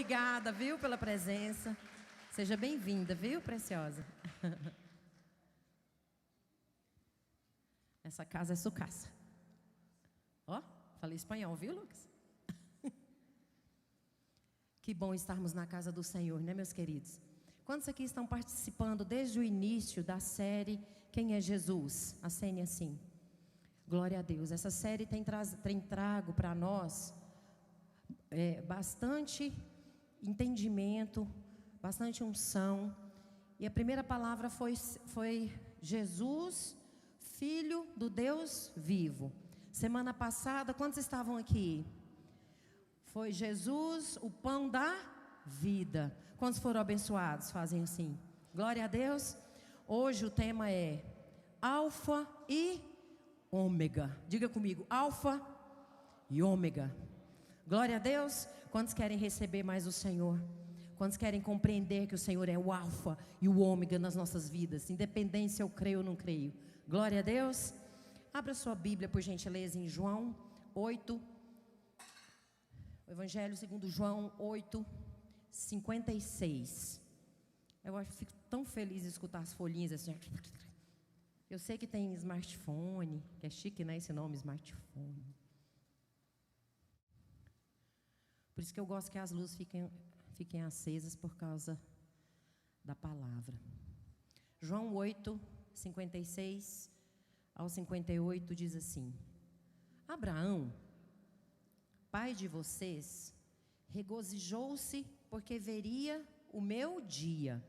obrigada, viu, pela presença. Seja bem-vinda, viu, preciosa? Essa casa é sua casa. Ó, falei espanhol, viu, Lucas? Que bom estarmos na casa do Senhor, né, meus queridos? Quantos aqui estão participando desde o início da série Quem é Jesus? Acene assim. Glória a Deus. Essa série tem trago para nós bastante entendimento, bastante unção. E a primeira palavra foi Jesus, Filho do Deus vivo. Semana passada, quantos estavam aqui? Foi Jesus, o pão da vida. Quantos foram abençoados? Fazem assim. Glória a Deus. Hoje o tema é Alfa e Ômega. Diga comigo, Alfa e Ômega. Glória a Deus. Quantos querem receber mais o Senhor? Quantos querem compreender que o Senhor é o Alfa e o Ômega nas nossas vidas? Independente se eu creio ou não creio. Glória a Deus. Abra sua Bíblia, por gentileza, em João 8. O Evangelho segundo João 8, 56. Eu fico tão feliz de escutar as folhinhas assim. Eu sei que tem smartphone, que é chique, né, esse nome, smartphone. Por isso que eu gosto que as luzes fiquem acesas por causa da palavra. João 8, 56 ao 58 diz assim: Abraão, pai de vocês, regozijou-se porque veria o meu dia.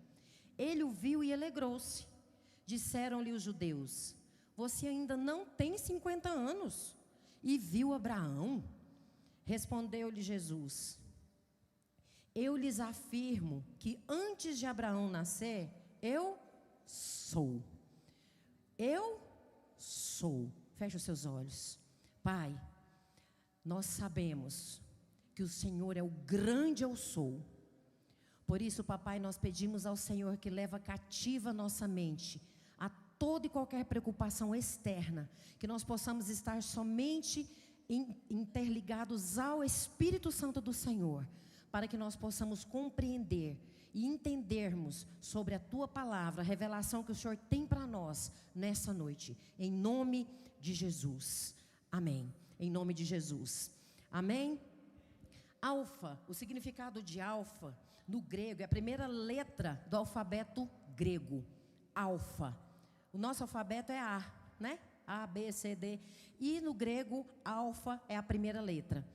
Ele o viu e alegrou-se. Disseram-lhe os judeus: Você ainda não tem 50 anos e viu Abraão? Respondeu-lhe Jesus: Eu lhes afirmo que antes de Abraão nascer, eu sou. Eu sou. Feche os seus olhos. Pai, nós sabemos que o Senhor é o grande eu sou. Por isso, papai, nós pedimos ao Senhor que leva cativa a nossa mente a toda e qualquer preocupação externa, que nós possamos estar somente interligados ao Espírito Santo do Senhor, para que nós possamos compreender e entendermos sobre a Tua palavra, a revelação que o Senhor tem para nós nessa noite, em nome de Jesus, amém, em nome de Jesus, amém. Alfa, o significado de alfa no grego é a primeira letra do alfabeto grego, alfa. O nosso alfabeto é A, né? A, B, C, D. E no grego, alfa é a primeira letra.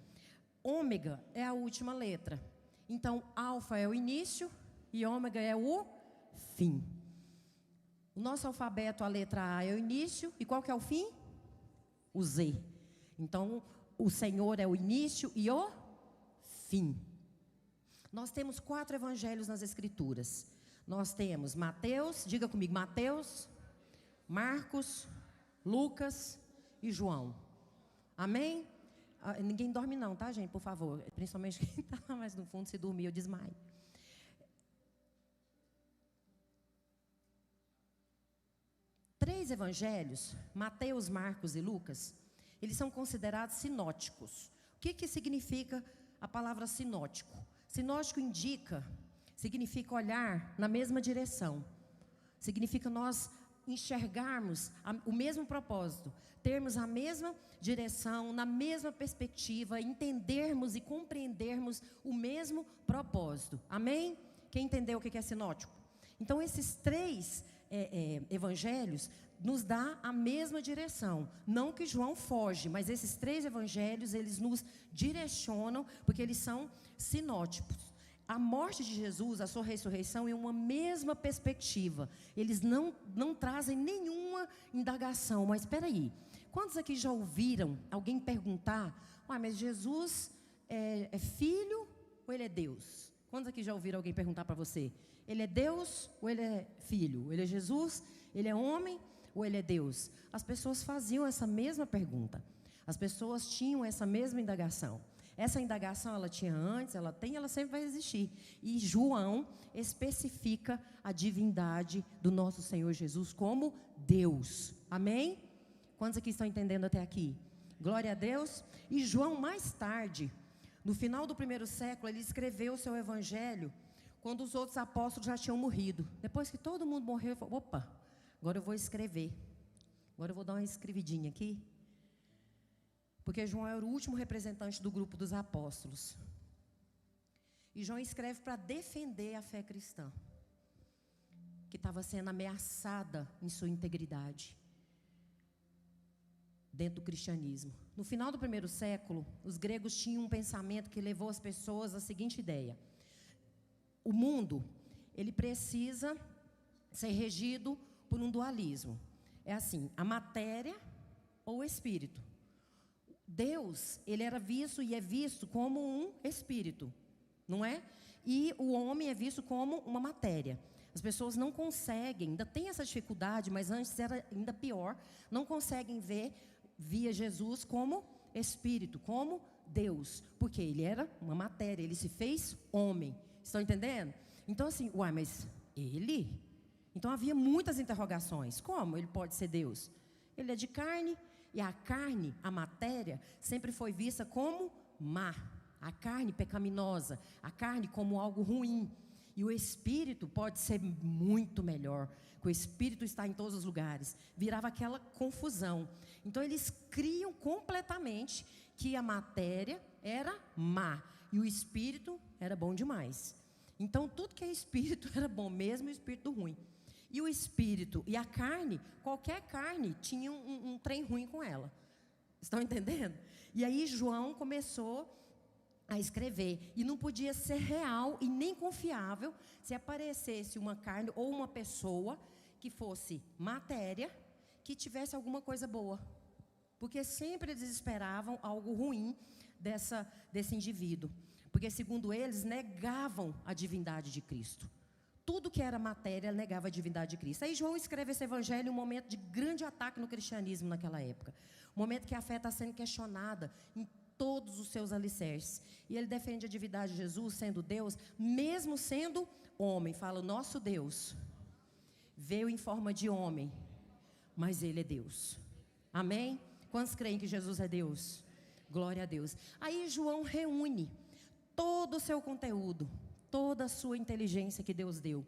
Ômega é a última letra. Então, alfa é o início e ômega é o fim. O nosso alfabeto, a letra A é o início. E qual que é o fim? O Z. Então, o Senhor é o início e o fim. Nós temos 4 evangelhos nas Escrituras. Nós temos Mateus, diga comigo, Mateus, Marcos, Lucas e João. Amém? Ninguém dorme não, tá, gente? Por favor. Principalmente quem está lá mais no fundo, se dormir, eu desmaio. Três evangelhos, Mateus, Marcos e Lucas, eles são considerados sinóticos. O que significa a palavra sinótico? Sinótico significa olhar na mesma direção. Significa nós enxergarmos o mesmo propósito, termos a mesma direção, na mesma perspectiva, entendermos e compreendermos o mesmo propósito. Amém? Quem entendeu o que é sinótico? Então, esses 3 evangelhos nos dá a mesma direção. Não que João foge, mas esses 3 evangelhos, eles nos direcionam, porque eles são sinóticos. A morte de Jesus, a sua ressurreição, é uma mesma perspectiva. Eles não trazem nenhuma indagação. Mas espera aí, quantos aqui já ouviram alguém perguntar: mas Jesus é filho ou ele é Deus? Quantos aqui já ouviram alguém perguntar para você: ele é Deus ou ele é filho? Ele é Jesus? Ele é homem ou ele é Deus? As pessoas faziam essa mesma pergunta. As pessoas tinham essa mesma indagação. Essa indagação ela tinha antes, ela tem, ela sempre vai existir. E João especifica a divindade do nosso Senhor Jesus como Deus. Amém? Quantos aqui estão entendendo até aqui? Glória a Deus. E João mais tarde No final do primeiro século, ele escreveu o seu evangelho quando os outros apóstolos já tinham morrido. Depois que todo mundo morreu, ele falou: opa, agora eu vou escrever. Agora eu vou dar uma escrevidinha aqui. Porque João era o último representante do grupo dos apóstolos. E João escreve para defender a fé cristã, que estava sendo ameaçada em sua integridade dentro do cristianismo. No final do primeiro século, os gregos tinham um pensamento que levou as pessoas à seguinte ideia: o mundo, ele precisa ser regido por um dualismo. É assim, a matéria ou o espírito. Deus, ele era visto e é visto como um espírito, não é? E o homem é visto como uma matéria. As pessoas não conseguem, ainda tem essa dificuldade, mas antes era ainda pior, não conseguem ver via Jesus como espírito, como Deus, porque ele era uma matéria, ele se fez homem. Estão entendendo? Então assim, uai, mas ele? Então havia muitas interrogações. Como ele pode ser Deus? Ele é de carne, e a carne, a matéria, sempre foi vista como má. A carne pecaminosa, a carne como algo ruim. E o espírito pode ser muito melhor, que o espírito está em todos os lugares. Virava aquela confusão. Então eles criam completamente que a matéria era má e o espírito era bom demais. Então tudo que é espírito era bom, mesmo o espírito ruim. E o espírito e a carne, qualquer carne tinha um trem ruim com ela. Estão entendendo? E aí João começou a escrever, e não podia ser real e nem confiável se aparecesse uma carne ou uma pessoa que fosse matéria, que tivesse alguma coisa boa, porque sempre eles esperavam algo ruim desse indivíduo, porque segundo eles negavam a divindade de Cristo. Tudo que era matéria negava a divindade de Cristo. Aí João escreve esse evangelho em um momento de grande ataque no cristianismo naquela época, um momento que a fé está sendo questionada em todos os seus alicerces. E ele defende a divindade de Jesus sendo Deus, mesmo sendo homem. Fala: o nosso Deus veio em forma de homem, mas ele é Deus. Amém? Quantos creem que Jesus é Deus? Glória a Deus. Aí João reúne todo o seu conteúdo, toda a sua inteligência que Deus deu,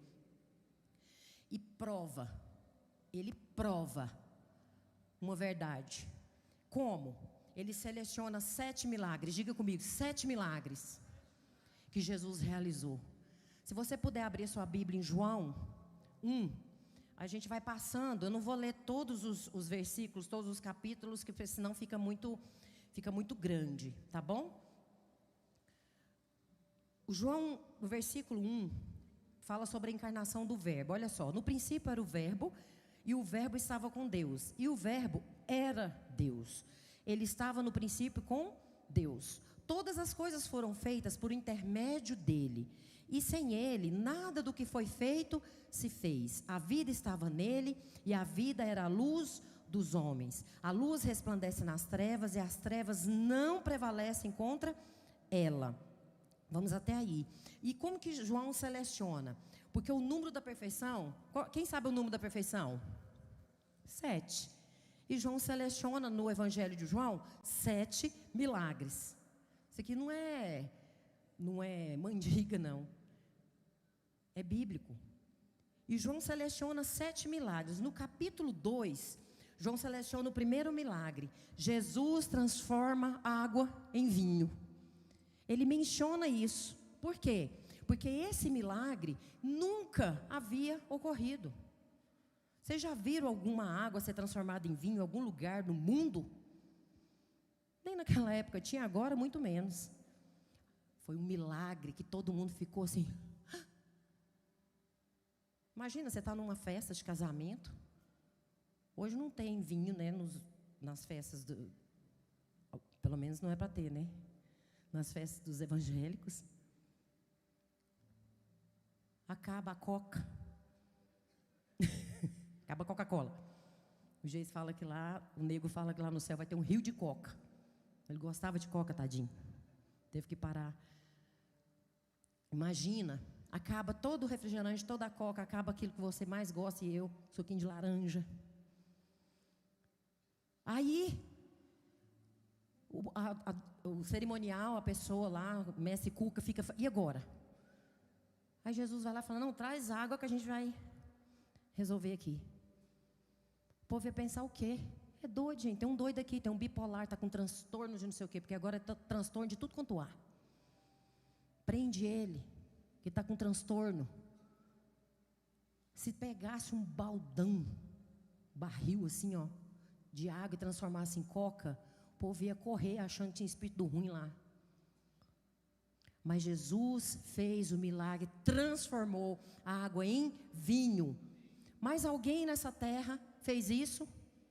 e ele prova uma verdade. Como? Ele seleciona 7 milagres, diga comigo, 7 milagres que Jesus realizou. Se você puder abrir sua Bíblia em João 1, a gente vai passando, eu não vou ler todos os versículos, todos os capítulos, que senão fica muito grande, tá bom? O João, no versículo 1, fala sobre a encarnação do verbo. Olha só, no princípio era o verbo, e o verbo estava com Deus, e o verbo era Deus. Ele estava no princípio com Deus. Todas as coisas foram feitas por intermédio dele, e sem ele, nada do que foi feito se fez. A vida estava nele, e a vida era a luz dos homens. A luz resplandece nas trevas, e as trevas não prevalecem contra ela. Vamos até aí. E como que João seleciona? Porque o número da perfeição, quem sabe o número da perfeição? 7. E João seleciona no Evangelho de João 7 milagres. Isso aqui não é mandiga, não. É bíblico. E João seleciona 7 milagres. No capítulo 2, João seleciona o primeiro milagre. Jesus transforma água em vinho. Ele menciona isso. Por quê? Porque esse milagre nunca havia ocorrido. Vocês já viram alguma água ser transformada em vinho em algum lugar do mundo? Nem naquela época tinha, agora muito menos. Foi um milagre que todo mundo ficou assim. Imagina, você está numa festa de casamento. Hoje não tem vinho, né, nas festas, pelo menos não é para ter, né? Nas festas dos evangélicos. Acaba a coca. Acaba a Coca-Cola. O Geis fala que lá, o nego fala que lá no céu vai ter um rio de coca. Ele gostava de coca, tadinho. Teve que parar. Imagina, acaba todo o refrigerante, toda a coca, acaba aquilo que você mais gosta, e eu, suquinho de laranja. Aí, o cerimonial, a pessoa lá, o mestre Cuca, fica, e agora? Aí Jesus vai lá e fala, não, traz água que a gente vai resolver aqui. O povo ia pensar o quê? É doido, gente, tem um doido aqui, tem um bipolar, está com transtorno de não sei o quê, porque agora é transtorno de tudo quanto há. Prende ele, que está com transtorno. Se pegasse um baldão, barril assim, ó, de água e transformasse em coca, o povo ia correr achando que tinha espírito ruim lá. Mas Jesus fez o milagre, transformou a água em vinho. Mas alguém nessa terra fez isso?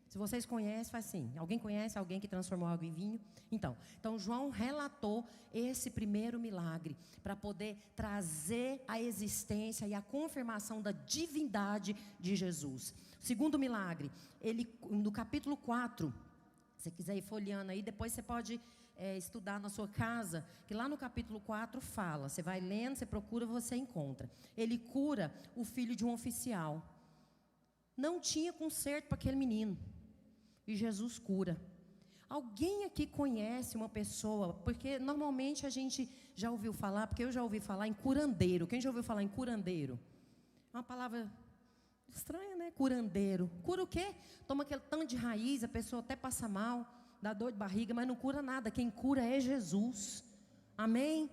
Se vocês conhecem, faz assim. Alguém conhece alguém que transformou água em vinho? Então João relatou esse primeiro milagre para poder trazer a existência e a confirmação da divindade de Jesus. Segundo milagre, ele, no capítulo 4, se você quiser ir folheando aí, depois você pode estudar na sua casa, que lá no capítulo 4 fala, você vai lendo, você procura, você encontra. Ele cura o filho de um oficial. Não tinha conserto para aquele menino. E Jesus cura. Alguém aqui conhece uma pessoa, porque normalmente a gente já ouviu falar, porque eu já ouvi falar em curandeiro. Quem já ouviu falar em curandeiro? É uma palavra estranha, né? Curandeiro. Cura o quê? Toma aquele tanto de raiz, a pessoa até passa mal, dá dor de barriga, mas não cura nada. Quem cura é Jesus. Amém?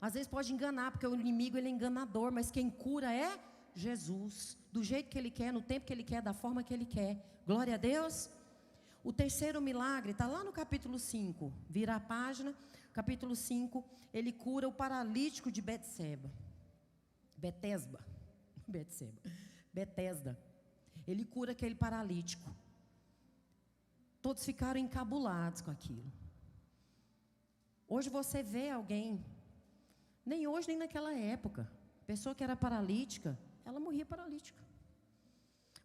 Às vezes pode enganar, porque o inimigo ele é enganador, mas quem cura é Jesus. Do jeito que Ele quer, no tempo que Ele quer, da forma que Ele quer. Glória a Deus. O terceiro milagre está lá no capítulo 5. Vira a página, capítulo 5. Ele cura o paralítico de Betesda. Ele cura aquele paralítico. Todos ficaram encabulados com aquilo. Hoje você vê alguém, nem hoje nem naquela época, pessoa que era paralítica, ela morria paralítica.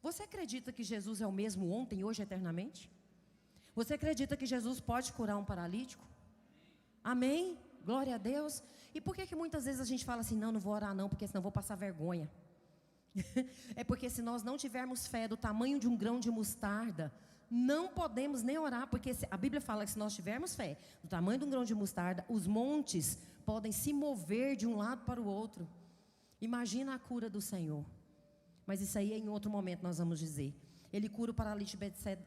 Você acredita que Jesus é o mesmo ontem, hoje, eternamente? Você acredita que Jesus pode curar um paralítico? Amém? Glória a Deus. E por que muitas vezes a gente fala assim, não vou orar não, porque senão vou passar vergonha? É porque se nós não tivermos fé do tamanho de um grão de mostarda, não podemos nem orar, porque a Bíblia fala que se nós tivermos fé do tamanho de um grão de mostarda, os montes podem se mover de um lado para o outro. Imagina a cura do Senhor. Mas isso aí em outro momento nós vamos dizer. Ele cura o paralítico de Betesda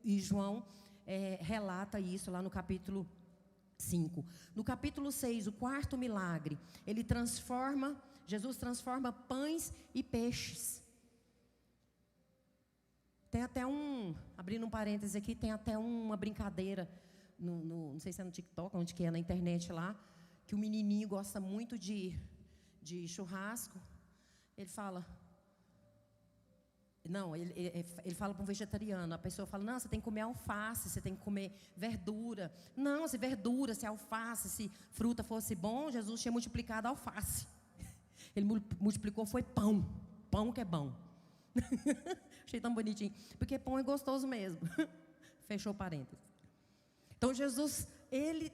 e João relata isso lá no capítulo 5. No capítulo 6, o quarto milagre, Jesus transforma pães e peixes. Tem até abrindo um parêntese aqui, tem até uma brincadeira, não sei se é no TikTok, onde que é, na internet lá, que o menininho gosta muito de churrasco. Ele fala... Não, ele fala para um vegetariano. A pessoa fala, não, você tem que comer alface, você tem que comer verdura. Não, se verdura, se alface, se fruta fosse bom, Jesus tinha multiplicado a alface. Ele multiplicou, foi pão. Pão que é bom. Achei tão bonitinho. Porque pão é gostoso mesmo. Fechou parênteses. Então Jesus, ele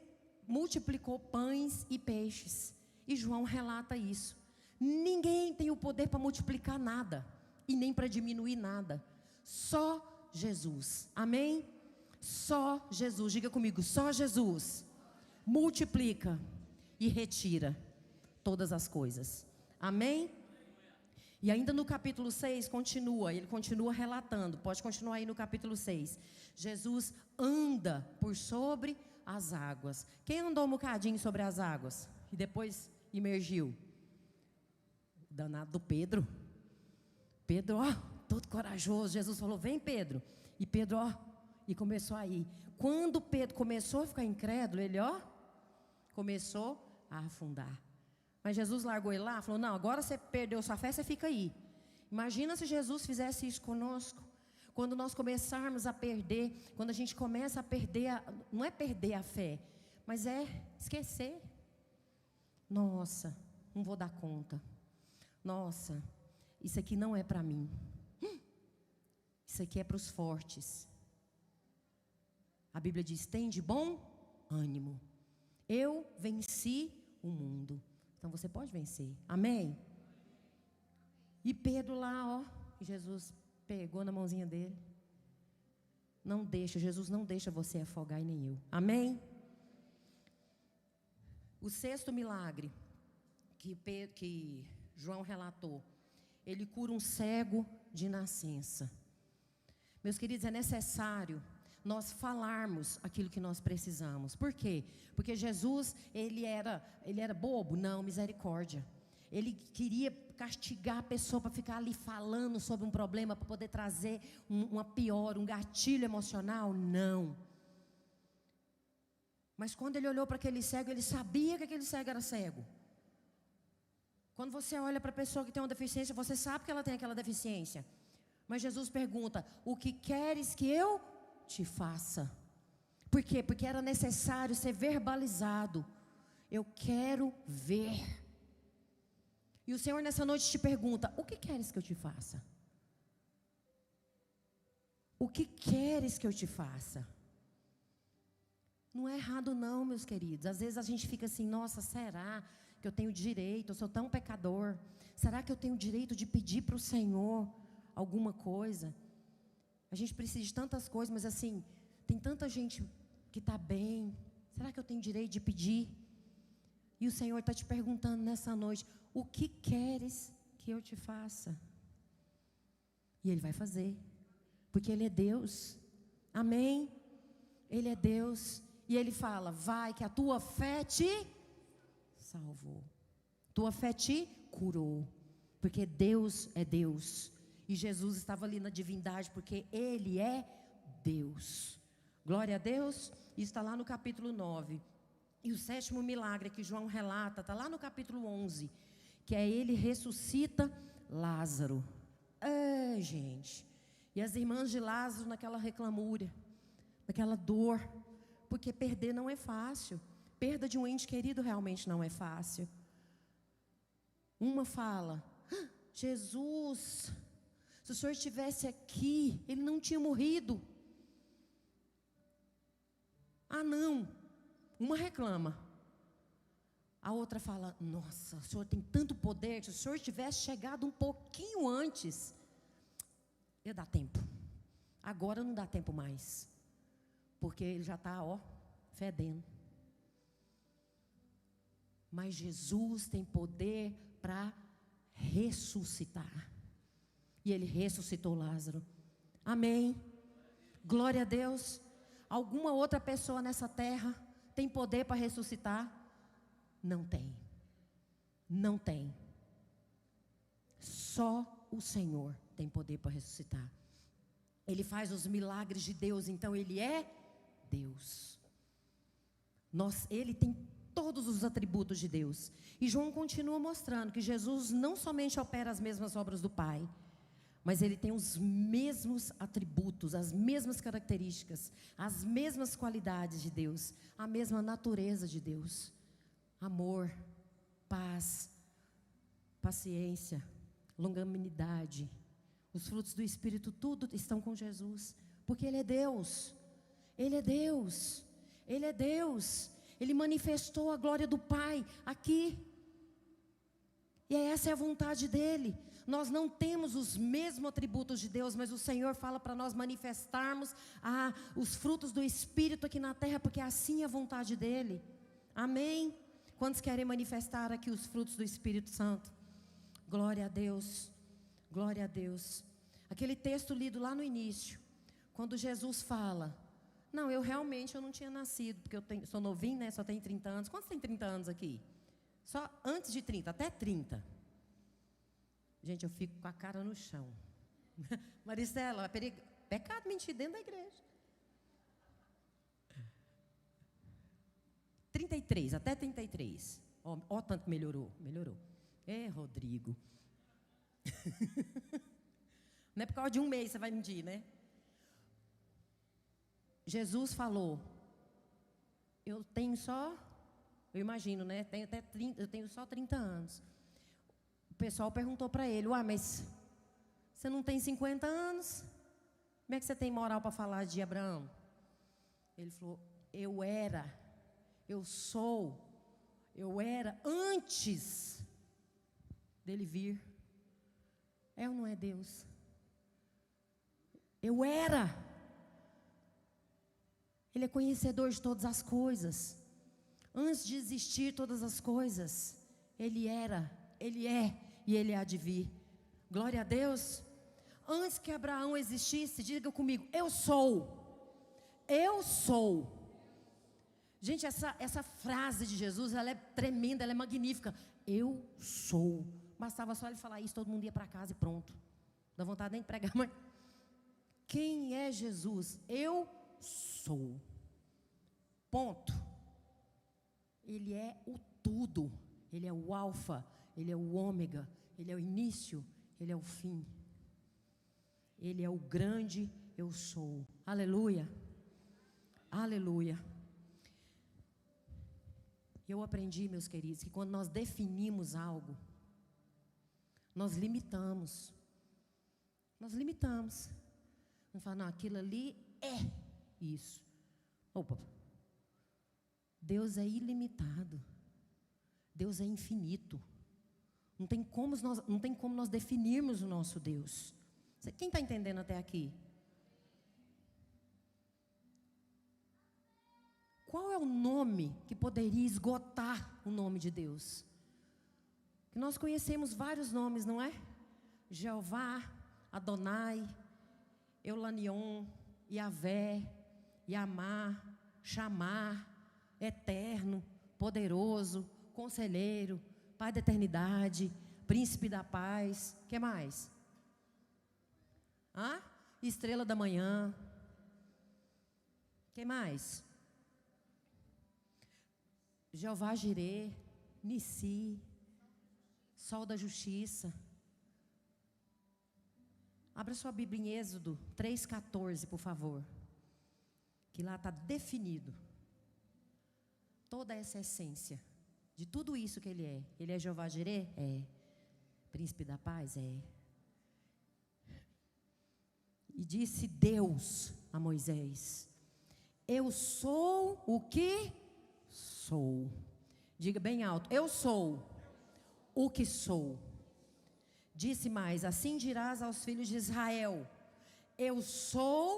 multiplicou pães e peixes. E João relata isso. Ninguém tem o poder para multiplicar nada. E nem para diminuir nada. Só Jesus. Amém? Só Jesus. Diga comigo, só Jesus multiplica e retira todas as coisas. Amém? E ainda no capítulo 6 ele continua relatando. Pode continuar aí no capítulo 6. Jesus anda por sobre as águas. Quem andou um bocadinho sobre as águas e depois imergiu? O danado do Pedro. Pedro, todo corajoso. Jesus falou, vem Pedro. E Pedro, e começou a ir. Quando Pedro começou a ficar incrédulo, ele, começou a afundar. Mas Jesus largou ele lá, falou, não, agora você perdeu sua fé, você fica aí. Imagina se Jesus fizesse isso conosco. Quando nós começarmos a perder, quando a gente começa a perder, não é perder a fé, mas é esquecer. Nossa, não vou dar conta. Nossa, isso aqui não é para mim. Isso aqui é para os fortes. A Bíblia diz, tem de bom ânimo. Eu venci o mundo. Então você pode vencer. Amém? E Pedro lá, Jesus pegou na mãozinha dele. Não deixa, Jesus não deixa você afogar e nem eu. Amém? O sexto milagre que João relatou, ele cura um cego de nascença. Meus queridos, é necessário nós falarmos aquilo que nós precisamos. Por quê? Porque Jesus, ele era bobo? Não, misericórdia. Ele queria castigar a pessoa para ficar ali falando sobre um problema, para poder trazer uma pior, um gatilho emocional? Não. Mas quando ele olhou para aquele cego, ele sabia que aquele cego era cego. Quando você olha para a pessoa que tem uma deficiência, você sabe que ela tem aquela deficiência. Mas Jesus pergunta: o que queres que eu te faça? Por quê? Porque era necessário ser verbalizado. Eu quero ver. E o Senhor nessa noite te pergunta: o que queres que eu te faça? O que queres que eu te faça? Não é errado não, meus queridos. Às vezes a gente fica assim: nossa, será que eu tenho direito? Eu sou tão pecador. Será que eu tenho direito de pedir para o Senhor alguma coisa? A gente precisa de tantas coisas, mas assim, tem tanta gente que está bem. Será que eu tenho direito de pedir? E o Senhor está te perguntando nessa noite: o que queres que eu te faça? E Ele vai fazer, porque Ele é Deus. Amém? Ele é Deus. E Ele fala: vai, que a tua fé te salvou. Tua fé te curou. Porque Deus é Deus. E Jesus estava ali na divindade, porque Ele é Deus. Glória a Deus. Isso está lá no capítulo 9. E o sétimo milagre que João relata, está lá no capítulo 11. Que é Ele ressuscita Lázaro. Gente. E as irmãs de Lázaro naquela reclamúria, naquela dor. Porque perder não é fácil. Perda de um ente querido realmente não é fácil. Uma fala: Jesus, se o Senhor estivesse aqui, ele não tinha morrido. Ah, não. Uma reclama. A outra fala: nossa, o Senhor tem tanto poder, se o Senhor tivesse chegado um pouquinho antes, ia dar tempo. Agora não dá tempo mais. Porque ele já está, fedendo. Mas Jesus tem poder para ressuscitar. E Ele ressuscitou Lázaro. Amém. Glória a Deus. Alguma outra pessoa nessa terra tem poder para ressuscitar? Não tem. Não tem. Só o Senhor tem poder para ressuscitar. Ele faz os milagres de Deus, então Ele é Deus. Ele tem todos os atributos de Deus. E João continua mostrando que Jesus não somente opera as mesmas obras do Pai, mas Ele tem os mesmos atributos, as mesmas características, as mesmas qualidades de Deus, a mesma natureza de Deus. Amor, paz, paciência, longanimidade, os frutos do Espírito, tudo estão com Jesus, porque Ele é Deus. Ele é Deus. Ele é Deus. Ele manifestou a glória do Pai aqui. E essa é a vontade dEle. Nós não temos os mesmos atributos de Deus, mas o Senhor fala para nós manifestarmos os frutos do Espírito aqui na terra, porque assim é a vontade dEle. Amém? Quantos querem manifestar aqui os frutos do Espírito Santo? Glória a Deus. Glória a Deus. Aquele texto lido lá no início, quando Jesus fala: não, eu não tinha nascido, porque sou novinho, né? Só tenho 30 anos. Quantos tem 30 anos aqui? Só antes de 30, até 30. Gente, eu fico com a cara no chão. Maricela, pecado mentir dentro da igreja. 33, até 33. Ó, tanto que melhorou. Rodrigo. Não é por causa de um mês você vai medir, né? Jesus falou: eu imagino, né? Eu tenho só 30 anos. O pessoal perguntou para ele: mas você não tem 50 anos? Como é que você tem moral para falar de Abraão? Ele falou: eu era antes dele vir. É ou não é Deus? Eu era. Ele é conhecedor de todas as coisas. Antes de existir todas as coisas, Ele era, Ele é e Ele há de vir. Glória a Deus. Antes que Abraão existisse, diga comigo, eu sou. Eu sou. Gente, essa frase de Jesus, ela é tremenda, ela é magnífica. Eu sou. Bastava só ele falar isso, todo mundo ia para casa e pronto. Dá vontade nem de pregar, mas quem é Jesus? Eu sou. Ponto. Ele é o tudo. Ele é o alfa, Ele é o ômega, Ele é o início, Ele é o fim. Ele é o grande eu sou. Aleluia. Aleluia. Eu aprendi, meus queridos, que quando nós definimos algo, nós limitamos. Nós limitamos. Vamos falar, não, aquilo ali é isso. Opa. Deus é ilimitado. Deus é infinito. Não tem como nós definirmos o nosso Deus. Quem está entendendo até aqui? Qual é o nome que poderia esgotar o nome de Deus? Que nós conhecemos vários nomes, não é? Jeová, Adonai, Eulanion, Yavé, Yamá, Chamar, Eterno, Poderoso, Conselheiro, Pai da Eternidade, Príncipe da Paz. O que mais? Estrela da Manhã. O que mais? Jeová Jirê, Nissi, Sol da Justiça. Abra sua Bíblia em Êxodo 3,14, por favor. Que lá está definido toda essa essência de tudo isso que Ele é. Ele é Jeová Jirê? É. Príncipe da Paz? É. E disse Deus a Moisés: eu sou o que sou. Diga bem alto: eu sou o que sou. Disse mais: assim dirás aos filhos de Israel: eu sou,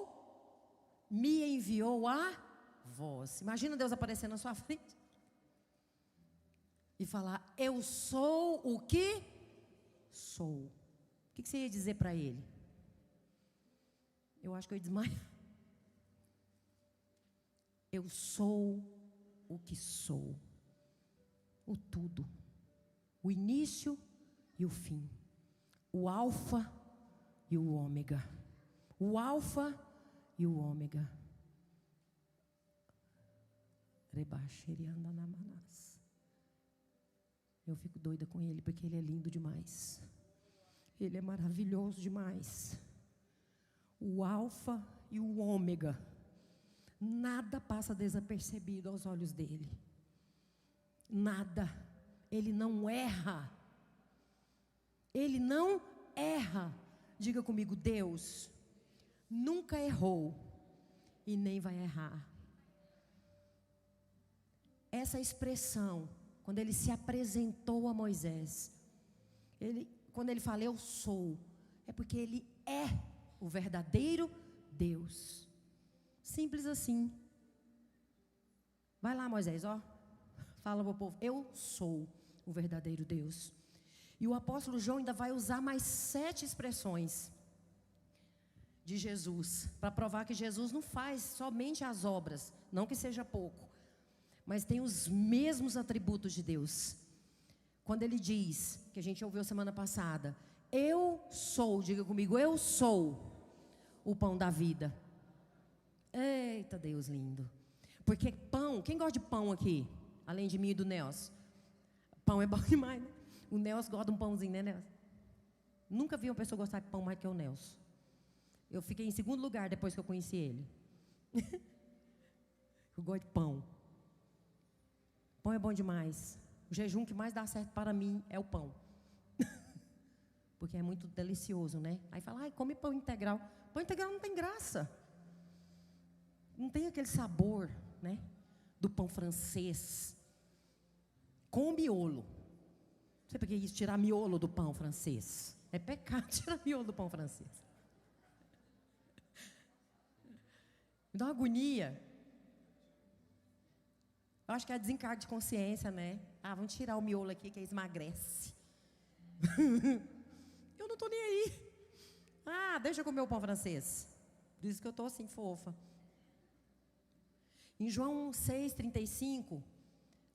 me enviou a vós. Imagina Deus aparecendo na sua frente e falar: eu sou o que sou. O que você ia dizer para ele? Eu acho que eu ia desmaiar. Eu sou o que sou. O tudo. O início e o fim. O alfa e o ômega. O alfa e o ômega. Eu fico doida com Ele, porque Ele é lindo demais. Ele é maravilhoso demais. O alfa e o ômega. Nada passa desapercebido aos olhos dEle. Nada. Ele não erra. Ele não erra. Diga comigo: Deus nunca errou e nem vai errar. Essa expressão, quando Ele se apresentou a Moisés, quando Ele fala eu sou, é porque Ele é o verdadeiro Deus. Simples assim. Vai lá, Moisés, ó. Fala para o povo: eu sou o verdadeiro Deus. E o apóstolo João ainda vai usar mais 7 expressões de Jesus, para provar que Jesus não faz somente as obras, não que seja pouco, mas tem os mesmos atributos de Deus. Quando Ele diz, que a gente ouviu semana passada: eu sou, diga comigo: eu sou o pão da vida. Eita Deus lindo. Porque pão, quem gosta de pão aqui? Além de mim e do Nelson. Pão é bom demais, né? O Nelson gosta de um pãozinho, né, Nelson? Nunca vi uma pessoa gostar de pão mais que o Nelson. Eu fiquei em segundo lugar depois que eu conheci ele. Eu gosto de pão. Pão é bom demais. O jejum que mais dá certo para mim é o pão. Porque é muito delicioso, né? Aí fala: ai, come pão integral. Pão integral não tem graça. Não tem aquele sabor, né? Do pão francês. Com miolo. Não sei porque isso, tirar miolo do pão francês. É pecado tirar miolo do pão francês. Me dá uma agonia. Eu acho que é desencargo de consciência, né? Ah, vamos tirar o miolo aqui que emagrece. Eu não estou nem aí. Ah, deixa eu comer o pão francês. Por isso que eu estou assim, fofa. Em João 6,35,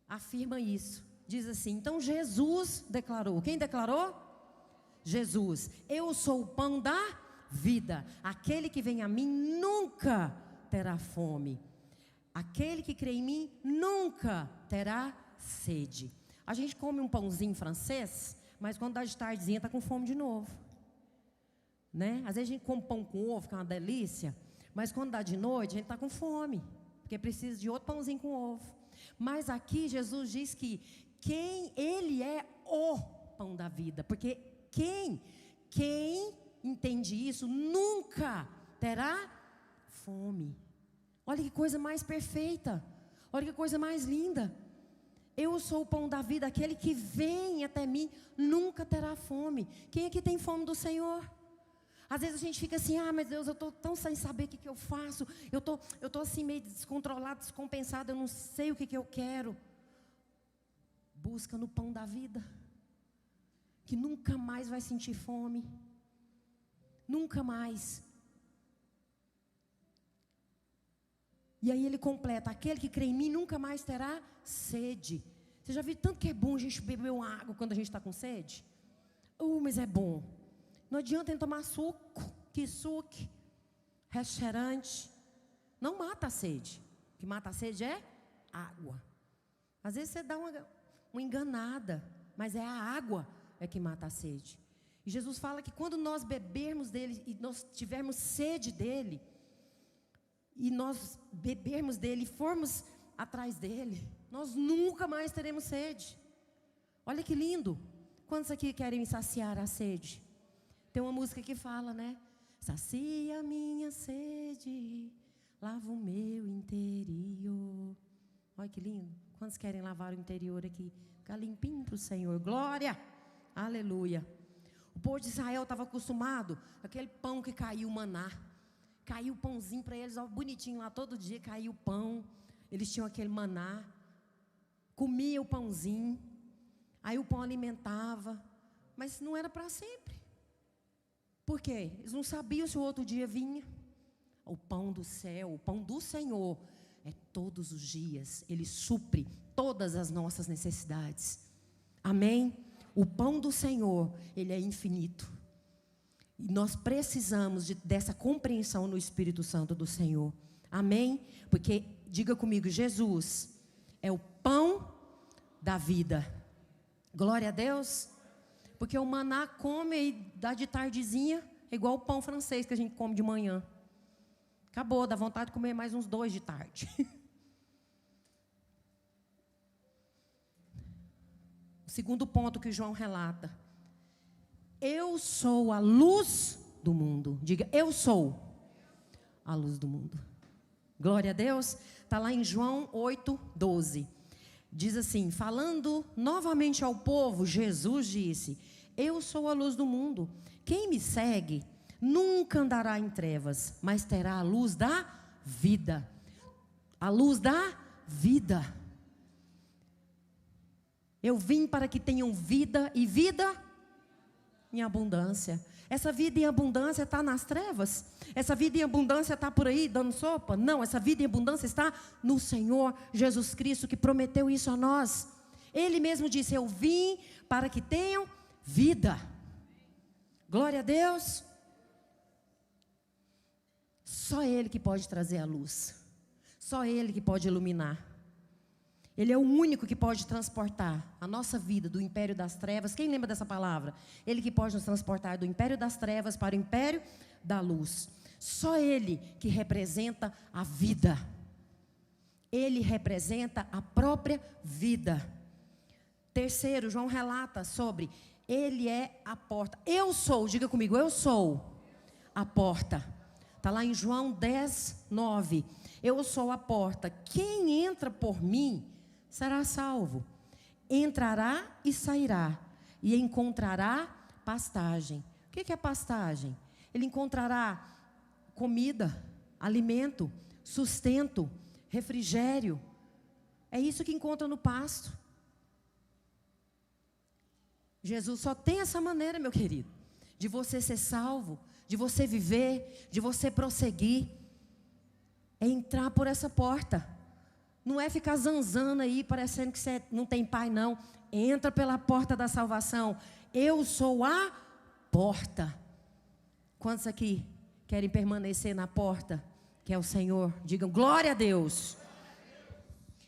afirma isso. Diz assim, então Jesus declarou. Quem declarou? Jesus. Eu sou o pão da vida. Aquele que vem a mim nunca terá fome. Aquele que crê em mim nunca terá sede. A gente come um pãozinho francês, mas quando dá de tardezinha está com fome de novo. Né? Às vezes a gente come pão com ovo, que é uma delícia, mas quando dá de noite a gente está com fome, porque precisa de outro pãozinho com ovo. Mas aqui Jesus diz que Ele é o pão da vida, porque quem entende isso nunca terá fome. Olha que coisa mais perfeita, olha que coisa mais linda. Eu sou o pão da vida, aquele que vem até mim nunca terá fome. Quem aqui tem fome do Senhor? Às vezes a gente fica assim, mas Deus, eu estou tão sem saber o que eu faço, eu tô assim meio descontrolado, descompensado, eu não sei o que eu quero. Busca no pão da vida, que nunca mais vai sentir fome, nunca mais. E aí ele completa, aquele que crê em mim nunca mais terá sede. Você já viu tanto que é bom a gente beber uma água quando a gente está com sede? Mas é bom. Não adianta em tomar suco, kisuke, refrigerante. Não mata a sede. O que mata a sede é água. Às vezes você dá uma enganada, mas é a água que mata a sede. E Jesus fala que quando nós bebermos dele e nós tivermos sede dele, e nós bebermos dele e formos atrás dele, nós nunca mais teremos sede. Olha que lindo. Quantos aqui querem saciar a sede? Tem uma música que fala, né? Sacia a minha sede, lava o meu interior. Olha que lindo. Quantos querem lavar o interior aqui? Ficar limpinho para o Senhor. Glória! Aleluia! O povo de Israel estava acostumado, aquele pão que caiu, o maná. Caiu o pãozinho para eles, ó, bonitinho lá, todo dia caiu o pão. Eles tinham aquele maná. Comia o pãozinho. Aí o pão alimentava. Mas não era para sempre. Por quê? Eles não sabiam se o outro dia vinha. O pão do céu, o pão do Senhor, é todos os dias. Ele supre todas as nossas necessidades. Amém? O pão do Senhor, ele é infinito. E nós precisamos dessa compreensão no Espírito Santo do Senhor. Amém? Porque, diga comigo, Jesus é o pão da vida. Glória a Deus. Porque o maná come e dá de tardezinha, é igual o pão francês que a gente come de manhã. Acabou, dá vontade de comer mais uns 2 de tarde. O segundo ponto que João relata. Eu sou a luz do mundo. Diga, eu sou a luz do mundo. Glória a Deus. Está lá em João 8:12. Diz assim, falando novamente ao povo, Jesus disse, eu sou a luz do mundo. Quem me segue nunca andará em trevas, mas terá a luz da vida. A luz da vida. Eu vim para que tenham vida e vida em abundância. Essa vida em abundância está nas trevas? Essa vida em abundância está por aí dando sopa? Não, essa vida em abundância está no Senhor Jesus Cristo, que prometeu isso a nós. Ele mesmo disse, eu vim para que tenham vida. Glória a Deus. Só Ele que pode trazer a luz. Só Ele que pode iluminar. Ele é o único que pode transportar a nossa vida do império das trevas. Quem lembra dessa palavra? Ele que pode nos transportar do império das trevas para o império da luz. Só Ele que representa a vida. Ele representa a própria vida. Terceiro, João relata sobre Ele é a porta. Eu sou, diga comigo, eu sou a porta. Está lá em João 10:9. Eu sou a porta. Quem entra por mim será salvo. Entrará e sairá e encontrará pastagem. O que é pastagem? Ele encontrará comida, alimento, sustento, refrigério. É isso que encontra no pasto. Jesus só tem essa maneira, meu querido, de você ser salvo, de você viver, de você prosseguir. É entrar por essa porta. Não é ficar zanzando aí, parecendo que você não tem pai, não. Entra pela porta da salvação. Eu sou a porta. Quantos aqui querem permanecer na porta, que é o Senhor? Digam, glória a Deus.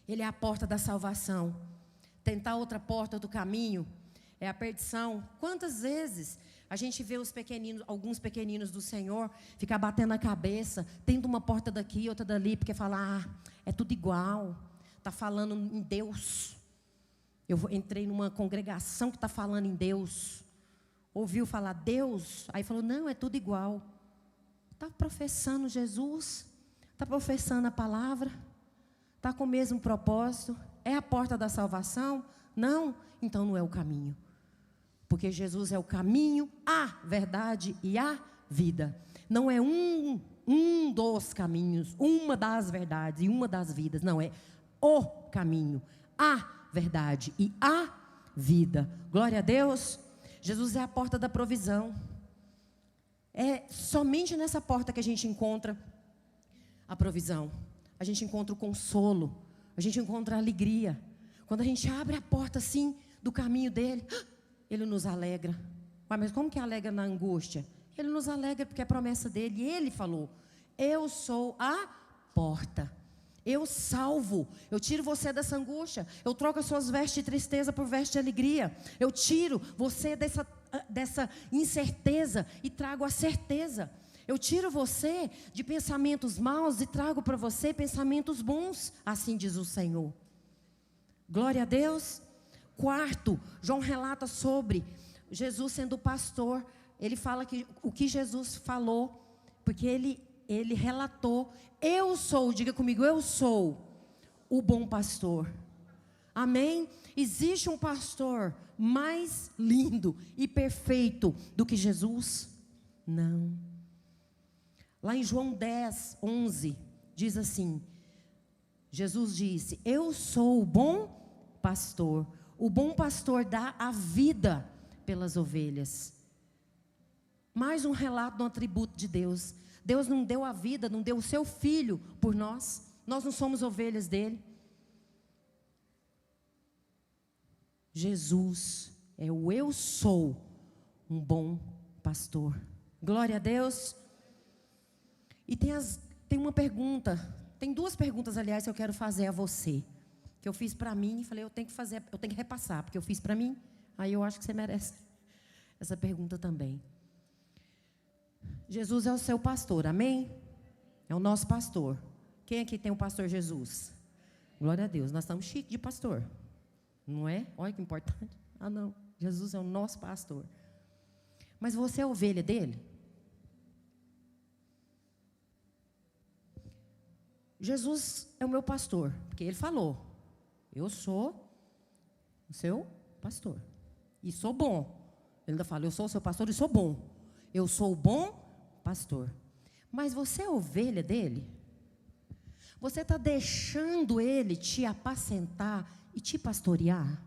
Ele é a porta da salvação. Tentar outra porta do caminho é a perdição. Quantas vezes a gente vê os pequeninos, alguns pequeninos do Senhor, ficar batendo a cabeça, tendo uma porta daqui, outra dali, porque fala, é tudo igual, está falando em Deus. Eu entrei numa congregação que está falando em Deus, ouviu falar Deus, aí falou, não, é tudo igual. Está professando Jesus, está professando a palavra, está com o mesmo propósito, é a porta da salvação? Não, então não é o caminho. Porque Jesus é o caminho, a verdade e a vida. Não é um dos caminhos, uma das verdades e uma das vidas. Não, é o caminho, a verdade e a vida. Glória a Deus. Jesus é a porta da provisão. É somente nessa porta que a gente encontra a provisão. A gente encontra o consolo. A gente encontra a alegria. Quando a gente abre a porta assim do caminho dele, Ele nos alegra. Mas como que alegra na angústia? Ele nos alegra porque é promessa dele. E ele falou, eu sou a porta. Eu salvo. Eu tiro você dessa angústia. Eu troco as suas vestes de tristeza por vestes de alegria. Eu tiro você dessa incerteza e trago a certeza. Eu tiro você de pensamentos maus e trago para você pensamentos bons. Assim diz o Senhor. Glória a Deus. Quarto, João relata sobre Jesus sendo pastor. Ele fala que o que Jesus falou, porque ele relatou, eu sou, diga comigo, eu sou o bom pastor. Amém? Existe um pastor mais lindo e perfeito do que Jesus? Não. Lá em João 10, 11, diz assim, Jesus disse, eu sou o bom pastor. O bom pastor dá a vida pelas ovelhas. Mais um relato do atributo de Deus. Deus não deu a vida, não deu o seu filho por nós. Nós não somos ovelhas dele. Jesus é o eu sou um bom pastor. Glória a Deus. E tem uma pergunta, tem duas perguntas, aliás, que eu quero fazer a você. Que eu fiz para mim e falei, eu tenho que repassar, porque eu fiz para mim, aí eu acho que você merece essa pergunta também. Jesus é o seu pastor, amém? É o nosso pastor. Quem aqui tem o pastor Jesus? Glória a Deus, nós estamos chiques de pastor, não é? Olha que importante. Não, Jesus é o nosso pastor. Mas você é ovelha dele? Jesus é o meu pastor, porque ele falou, eu sou o seu pastor. E sou bom. Ele ainda fala, eu sou o seu pastor e sou bom. Eu sou o bom pastor. Mas você é ovelha dele? Você está deixando ele te apacentar e te pastorear?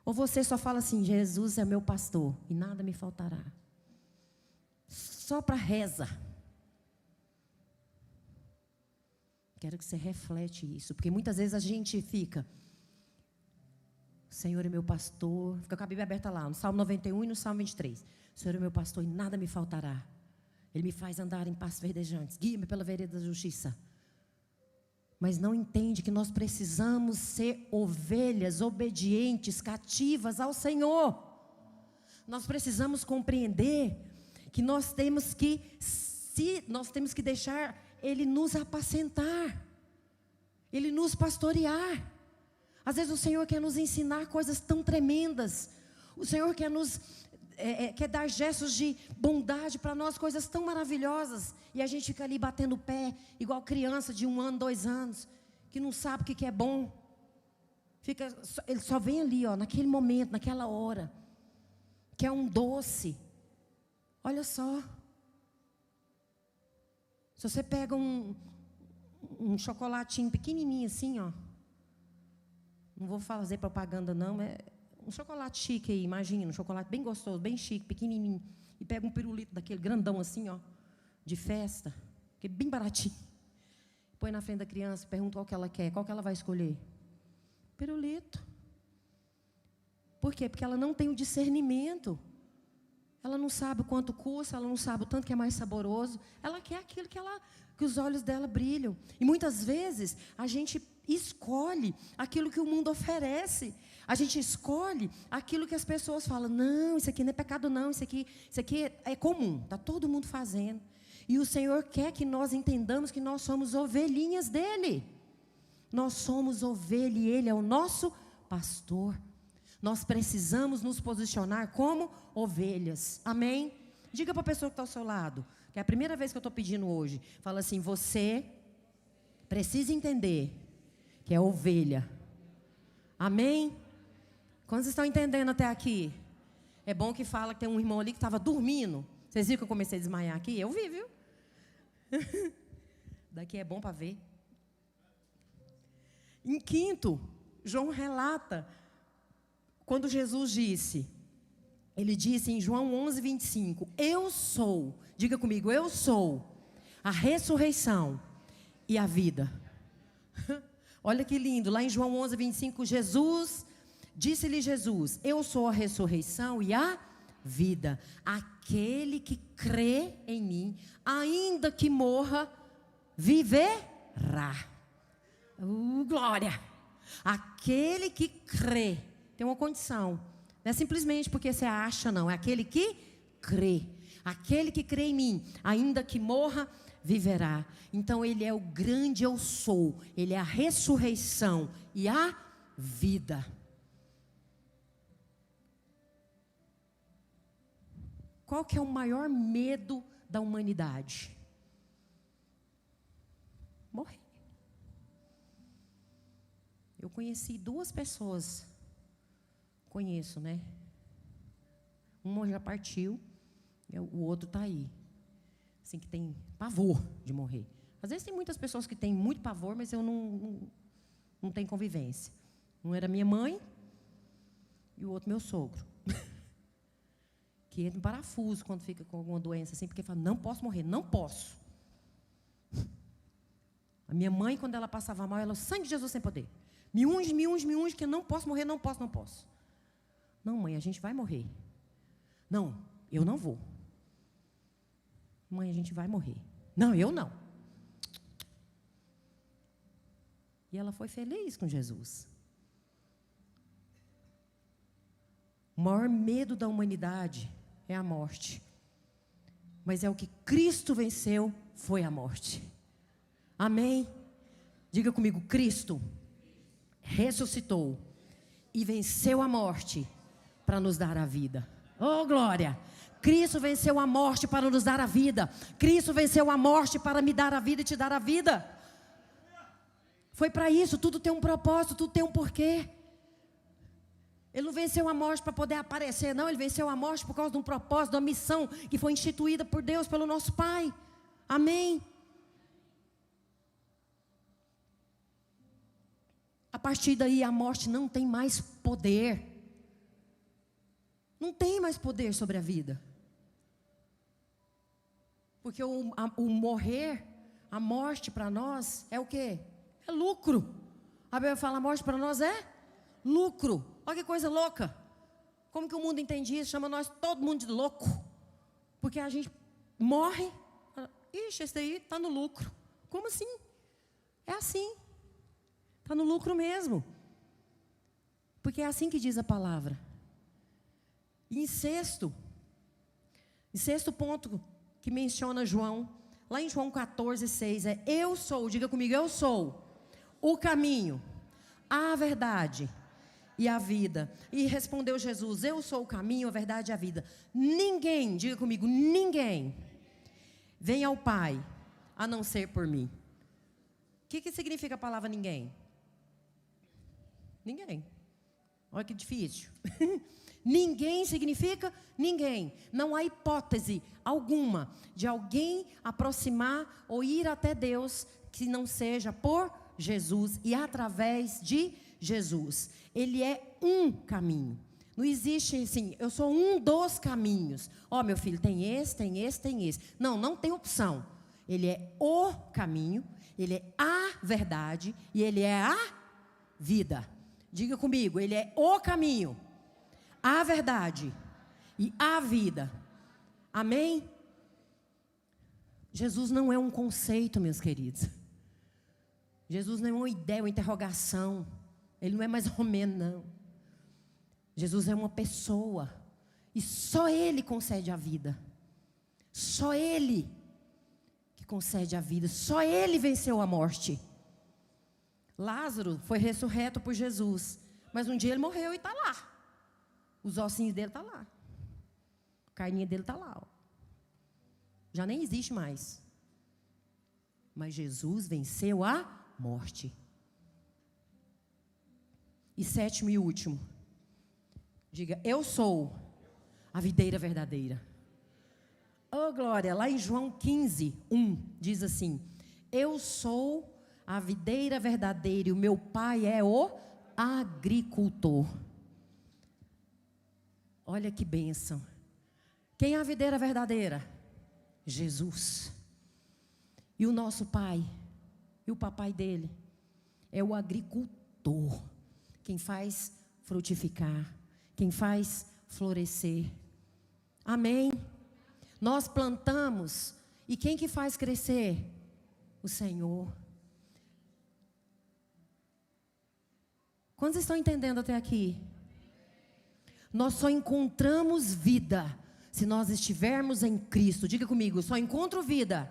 Ou você só fala assim, Jesus é meu pastor e nada me faltará? Só para reza. Quero que você reflete isso, porque muitas vezes a gente fica, o Senhor é meu pastor, fica com a Bíblia aberta lá, no Salmo 91 e no Salmo 23. O Senhor é meu pastor e nada me faltará. Ele me faz andar em pastos verdejantes, guia-me pela vereda da justiça. Mas não entende que nós precisamos ser ovelhas obedientes, cativas ao Senhor. Nós precisamos compreender que nós temos que deixar Ele nos apacentar, Ele nos pastorear. Às vezes o Senhor quer nos ensinar coisas tão tremendas. O Senhor quer quer dar gestos de bondade para nós, coisas tão maravilhosas. E a gente fica ali batendo o pé, igual criança de 1 ano, 2 anos, que não sabe o que é bom. Ele só vem ali, naquele momento, naquela hora, que é um doce. Olha só. Se você pega um chocolatinho pequenininho assim, não vou fazer propaganda não, é um chocolate chique aí, imagina, um chocolate bem gostoso, bem chique, pequenininho, e pega um pirulito daquele grandão assim, ó, de festa, que é bem baratinho. Põe na frente da criança, pergunta qual que ela quer, qual que ela vai escolher? Pirulito. Por quê? Porque ela não tem o discernimento. Ela não sabe o quanto custa, ela não sabe o tanto que é mais saboroso. Ela quer aquilo que os olhos dela brilham. E muitas vezes a gente escolhe aquilo que o mundo oferece. A gente escolhe aquilo que as pessoas falam, não, isso aqui não é pecado não, isso aqui é comum, está todo mundo fazendo. E o Senhor quer que nós entendamos que nós somos ovelhinhas dEle. Nós somos ovelha e Ele é o nosso pastor. Nós precisamos nos posicionar como ovelhas. Amém? Diga para a pessoa que está ao seu lado, que é a primeira vez que eu estou pedindo hoje. Fala assim, você precisa entender que é ovelha. Amém? Quantos estão entendendo até aqui? É bom que fala que tem um irmão ali que estava dormindo. Vocês viram que eu comecei a desmaiar aqui? Eu vi, viu? Daqui é bom para ver. Em quinto, João relata quando Jesus disse, ele disse em João 11, 25, eu sou, diga comigo, eu sou a ressurreição e a vida. Olha que lindo, lá em João 11, 25, disse-lhe Jesus, eu sou a ressurreição e a vida. Aquele que crê em mim, ainda que morra, viverá. Glória! Aquele que crê, tem uma condição. Não é simplesmente porque você acha, não. É aquele que crê. Aquele que crê em mim, ainda que morra, viverá. Então Ele é o grande eu sou. Ele é a ressurreição e a vida. Qual que é o maior medo da humanidade? Morrer. Eu conheci duas pessoas, conheço, né? Uma já partiu, o outro está aí. Assim, que tem pavor de morrer. Às vezes tem muitas pessoas que têm muito pavor, mas eu não tenho convivência. Um era minha mãe e o outro meu sogro. Que entra em parafuso quando fica com alguma doença assim, porque fala, não posso morrer, não posso. A minha mãe, quando ela passava mal, ela, o sangue de Jesus sem poder. Me unge, que eu não posso morrer, não posso. Não, mãe, a gente vai morrer. Não, eu não vou. Mãe, a gente vai morrer. Não, eu não. E ela foi feliz com Jesus. O maior medo da humanidade é a morte. Mas é o que Cristo venceu, foi a morte. Amém? Diga comigo, Cristo ressuscitou e venceu a morte para nos dar a vida. Oh, glória! Cristo venceu a morte para nos dar a vida. Cristo venceu a morte para me dar a vida e te dar a vida. Foi para isso, tudo tem um propósito, tudo tem um porquê. Ele não venceu a morte para poder aparecer, não. Ele venceu a morte por causa de um propósito, de uma missão que foi instituída por Deus, pelo nosso Pai. Amém? A partir daí a morte não tem mais poder. Não tem mais poder sobre a vida. Porque o morrer, a morte para nós é o quê? É lucro. A Bíblia fala, a morte para nós é lucro. Olha que coisa louca. Como que o mundo entende isso? Chama nós todo mundo de louco. Porque a gente morre, ixi, esse daí está no lucro. Como assim? É assim. Está no lucro mesmo. Porque é assim que diz a palavra. E em sexto ponto que menciona João, lá em João 14, 6, é eu sou, diga comigo, eu sou o caminho, a verdade e a vida. E respondeu Jesus, eu sou o caminho, a verdade e a vida. Ninguém, diga comigo, ninguém vem ao Pai a não ser por mim. O que significa a palavra ninguém? Ninguém. Olha que difícil. Ninguém significa ninguém. Não há hipótese alguma de alguém aproximar ou ir até Deus que não seja por Jesus e através de Jesus. Ele é um caminho. Não existe assim, eu sou um dos caminhos. Ó, meu filho, tem esse, tem esse, tem esse. Não, não tem opção. Ele é o caminho, ele é a verdade e ele é a vida. Diga comigo, ele é o caminho, a verdade e a vida. Amém? Jesus não é um conceito, meus queridos. Jesus não é uma ideia, uma interrogação. Ele não é mais ou menos, não. Jesus é uma pessoa. E só Ele concede a vida. Só Ele que concede a vida. Só Ele venceu a morte. Lázaro foi ressurreto por Jesus. Mas um dia ele morreu e está lá. Os ossinhos dele estão lá. A carninha dele está lá. Ó. Já nem existe mais. Mas Jesus venceu a morte. E sétimo e último. Diga, eu sou a videira verdadeira. Oh, glória, lá em João 15, 1, diz assim: eu sou a videira verdadeira e o meu pai é o agricultor. Olha que bênção. Quem é a videira verdadeira? Jesus. E o nosso pai, e o papai dele, é o agricultor. Quem faz frutificar, quem faz florescer. Amém? Nós plantamos, e quem que faz crescer? O Senhor. Quantos estão entendendo até aqui? Nós só encontramos vida se nós estivermos em Cristo. Diga comigo, só encontro vida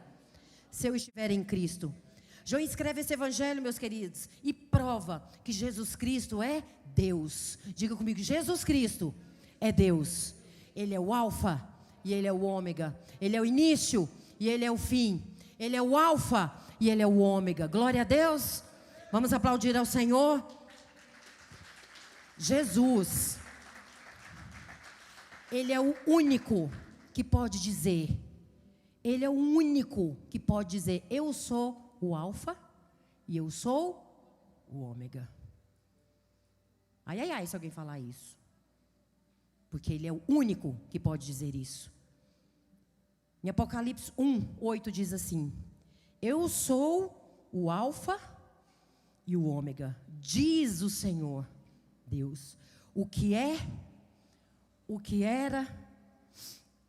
se eu estiver em Cristo. João escreve esse evangelho, meus queridos, e prova que Jesus Cristo é Deus. Diga comigo, Jesus Cristo é Deus. Ele é o alfa e ele é o ômega. Ele é o início e ele é o fim. Ele é o alfa e ele é o ômega. Glória a Deus. Vamos aplaudir ao Senhor. Jesus, Ele é o único que pode dizer, Ele é o único que pode dizer, eu sou o alfa e eu sou o ômega. Ai, ai, ai, se alguém falar isso. Porque Ele é o único que pode dizer isso. Em Apocalipse 1, 8 diz assim: eu sou o alfa e o ômega, diz o Senhor Deus, o que é, o que era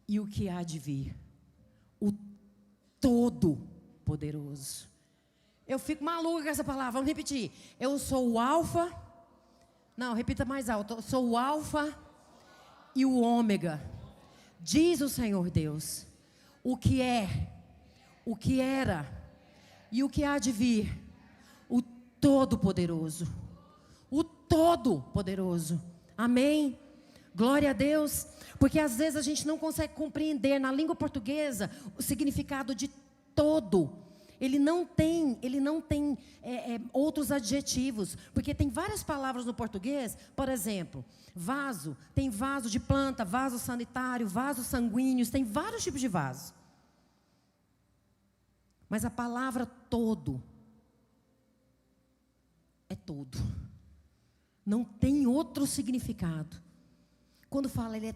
e o que há de vir, o Todo-Poderoso. Eu fico maluca com essa palavra, vamos repetir. Eu sou o alfa, não, repita mais alto. Eu sou o alfa e o ômega, diz o Senhor Deus, o que é, o que era e o que há de vir, o Todo-Poderoso. O Todo-Poderoso. Amém? Glória a Deus. Porque às vezes a gente não consegue compreender na língua portuguesa o significado de todo. Ele não tem outros adjetivos. Porque tem várias palavras no português. Por exemplo, vaso. Tem vaso de planta, vaso sanitário, vasos sanguíneos. Tem vários tipos de vaso. Mas a palavra todo é todo. Não tem outro significado. Quando fala ele é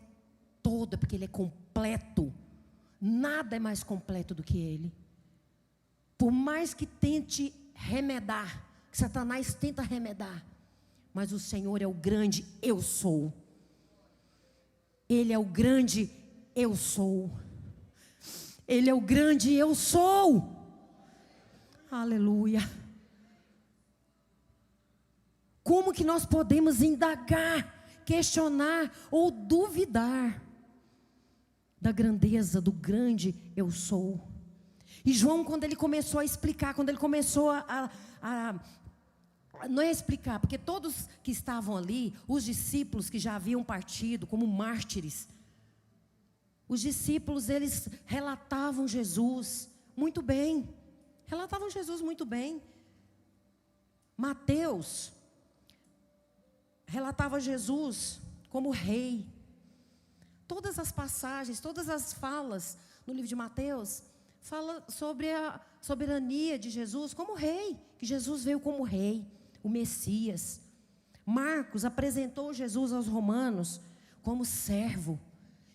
todo, é porque ele é completo. Nada é mais completo do que ele. Por mais que tente remedar, que Satanás tenta remedar, mas o Senhor é o grande eu sou. Ele é o grande eu sou. Ele é o grande eu sou. Aleluia. Como que nós podemos indagar, questionar ou duvidar da grandeza do grande eu sou? E João, quando ele começou a explicar, quando ele começou não é explicar, porque todos que estavam ali, os discípulos que já haviam partido como mártires, os discípulos, eles relatavam Jesus muito bem. Relatavam Jesus muito bem. Mateus relatava Jesus como rei. Todas as passagens, todas as falas no livro de Mateus fala sobre a soberania de Jesus como rei, que Jesus veio como rei, o Messias. Marcos apresentou Jesus aos romanos como servo,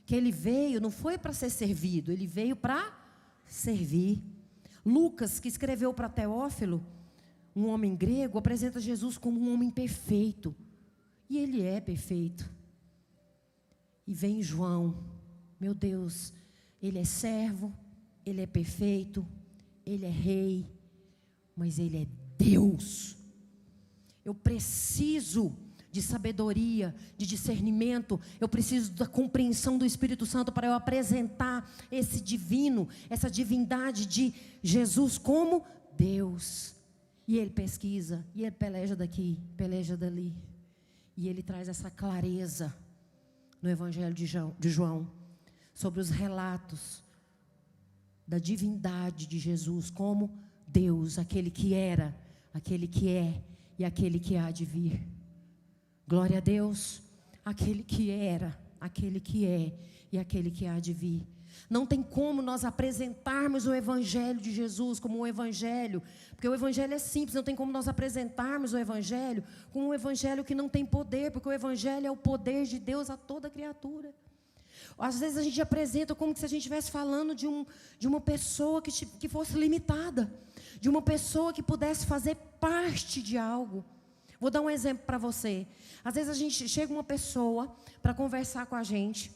que ele veio, não foi para ser servido, ele veio para servir. Lucas, que escreveu para Teófilo, um homem grego, apresenta Jesus como um homem perfeito, e ele é perfeito. E vem João, meu Deus, ele é servo, ele é perfeito, ele é rei, mas ele é Deus. Eu preciso de sabedoria, de discernimento, eu preciso da compreensão do Espírito Santo para eu apresentar esse divino, essa divindade de Jesus como Deus. E ele pesquisa, e ele peleja daqui, peleja dali, e ele traz essa clareza no Evangelho de João, sobre os relatos da divindade de Jesus como Deus, aquele que era, aquele que é e aquele que há de vir. Glória a Deus, aquele que era, aquele que é e aquele que há de vir. Não tem como nós apresentarmos o Evangelho de Jesus como um Evangelho, porque o Evangelho é simples, não tem como nós apresentarmos o Evangelho como um Evangelho que não tem poder, porque o Evangelho é o poder de Deus a toda criatura. Às vezes a gente apresenta como se a gente estivesse falando de uma pessoa que fosse limitada, de uma pessoa que pudesse fazer parte de algo. Vou dar um exemplo para você. Às vezes a gente chega uma pessoa para conversar com a gente,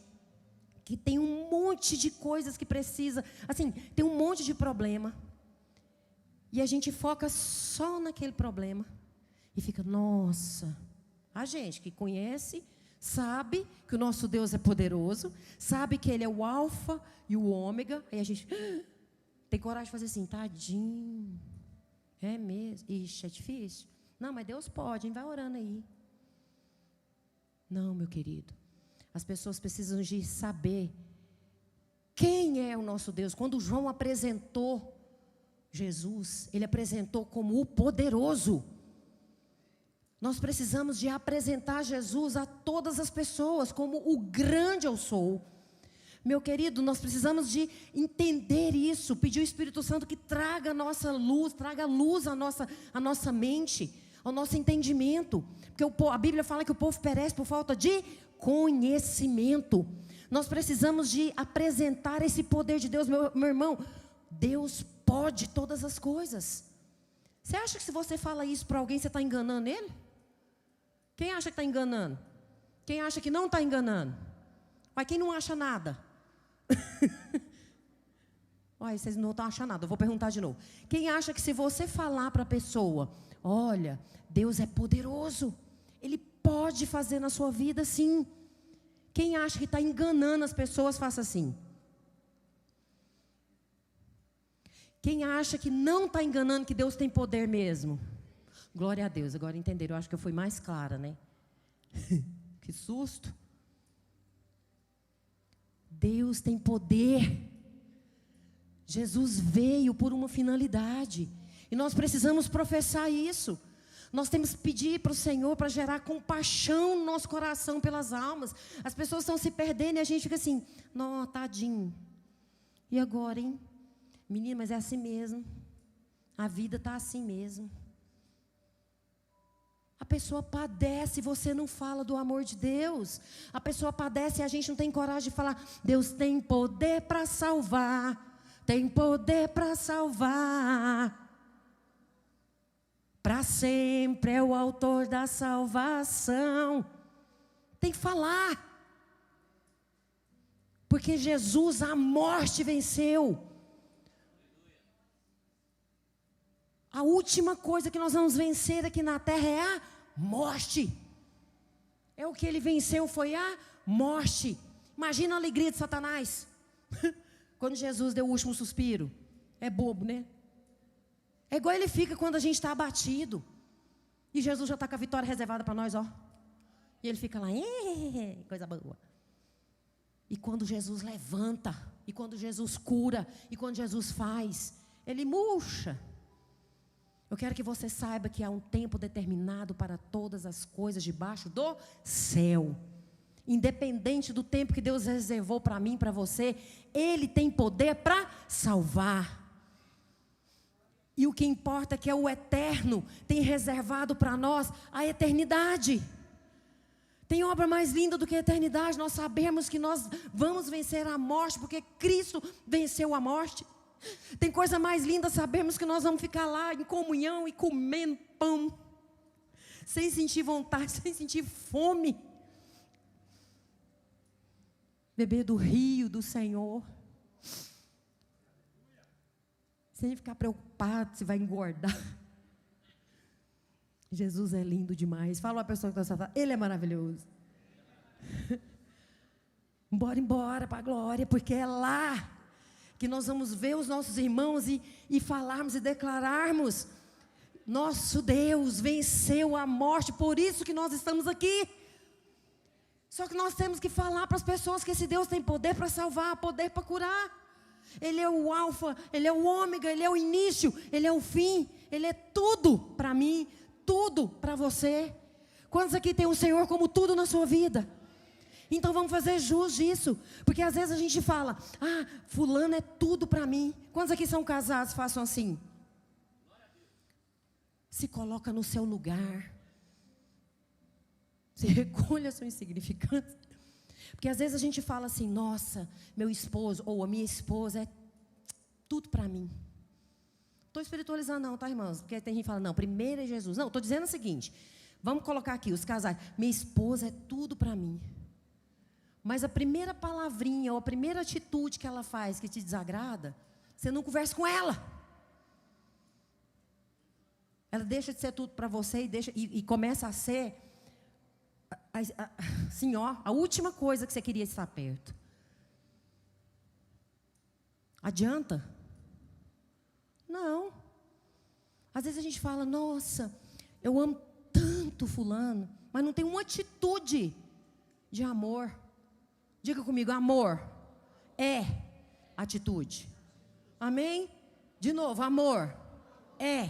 que tem um monte de coisas que precisa, assim, tem um monte de problema, e a gente foca só naquele problema, e fica, nossa, a gente que conhece, sabe que o nosso Deus é poderoso, sabe que Ele é o alfa e o ômega, aí a gente tem coragem de fazer assim, tadinho, é mesmo, ixi, é difícil, não, mas Deus pode, hein? Vai orando aí. Não, meu querido, as pessoas precisam de saber quem é o nosso Deus. Quando João apresentou Jesus, ele apresentou como o poderoso. Nós precisamos de apresentar Jesus a todas as pessoas como o grande eu sou. Meu querido, nós precisamos de entender isso, pedir o Espírito Santo que traga a nossa luz, traga luz à nossa mente, ao nosso entendimento. Porque a Bíblia fala que o povo perece por falta de conhecimento. Nós precisamos de apresentar esse poder de Deus, meu irmão. Deus pode todas as coisas. Você acha que se você fala isso para alguém, você está enganando ele? Quem acha que está enganando? Quem acha que não está enganando? Mas quem não acha nada? Olha, vocês não estão achando nada, eu vou perguntar de novo. Quem acha que se você falar para a pessoa, olha, Deus é poderoso, Ele pode fazer na sua vida sim. Quem acha que está enganando as pessoas, faça assim. Quem acha que não está enganando, que Deus tem poder mesmo? Glória a Deus, agora entenderam, eu acho que eu fui mais clara, né? Que susto. Deus tem poder. Jesus veio por uma finalidade, e nós precisamos professar isso. Nós temos que pedir para o Senhor para gerar compaixão no nosso coração pelas almas. As pessoas estão se perdendo e a gente fica assim, não, tadinho. E agora, hein? Menina, mas é assim mesmo. A vida está assim mesmo. A pessoa padece e você não fala do amor de Deus. A pessoa padece e a gente não tem coragem de falar, Deus tem poder para salvar. Tem poder para salvar. Para sempre é o autor da salvação. Tem que falar. Porque Jesus a morte venceu. A última coisa que nós vamos vencer aqui na terra é a morte. É o que ele venceu, foi a morte. Imagina a alegria de Satanás. Quando Jesus deu o último suspiro. É bobo, né? É igual ele fica quando a gente está abatido. E Jesus já está com a vitória reservada para nós, ó. E ele fica lá, coisa boa. E quando Jesus levanta, e quando Jesus cura, e quando Jesus faz, ele murcha. Eu quero que você saiba que há um tempo determinado para todas as coisas debaixo do céu. Independente do tempo que Deus reservou para mim, para você, Ele tem poder para salvar. E o que importa é que é o eterno tem reservado para nós a eternidade. Tem obra mais linda do que a eternidade. Nós sabemos que nós vamos vencer a morte, porque Cristo venceu a morte. Tem coisa mais linda, sabemos que nós vamos ficar lá em comunhão e comendo pão, sem sentir vontade, sem sentir fome. Beber do rio do Senhor. Sem ficar preocupado se vai engordar. Jesus é lindo demais. Fala uma pessoa que está falando, Ele é maravilhoso. Bora embora para a glória, porque é lá que nós vamos ver os nossos irmãos e falarmos e declararmos: nosso Deus venceu a morte, por isso que nós estamos aqui. Só que nós temos que falar para as pessoas que esse Deus tem poder para salvar, poder para curar. Ele é o alfa, Ele é o ômega, Ele é o início, Ele é o fim, Ele é tudo para mim, tudo para você. Quantos aqui tem o Senhor como tudo na sua vida? Então vamos fazer jus disso, porque às vezes a gente fala: fulano é tudo para mim. Quantos aqui são casados, façam assim? Se coloca no seu lugar. Se recolha a sua insignificância. Porque às vezes a gente fala assim: nossa, meu esposo ou a minha esposa é tudo para mim. Estou espiritualizando não, tá, irmãos? Porque tem gente que fala: não, primeiro é Jesus. Não, estou dizendo o seguinte: vamos colocar aqui os casais. Minha esposa é tudo para mim. Mas a primeira palavrinha ou a primeira atitude que ela faz que te desagrada, você não conversa com ela. Ela deixa de ser tudo para você e começa a ser assim, a última coisa que você queria estar perto. Adianta? Não. Às vezes a gente fala: nossa, eu amo tanto fulano, mas não tem uma atitude de amor. Diga comigo: amor é atitude. Amém? De novo, amor é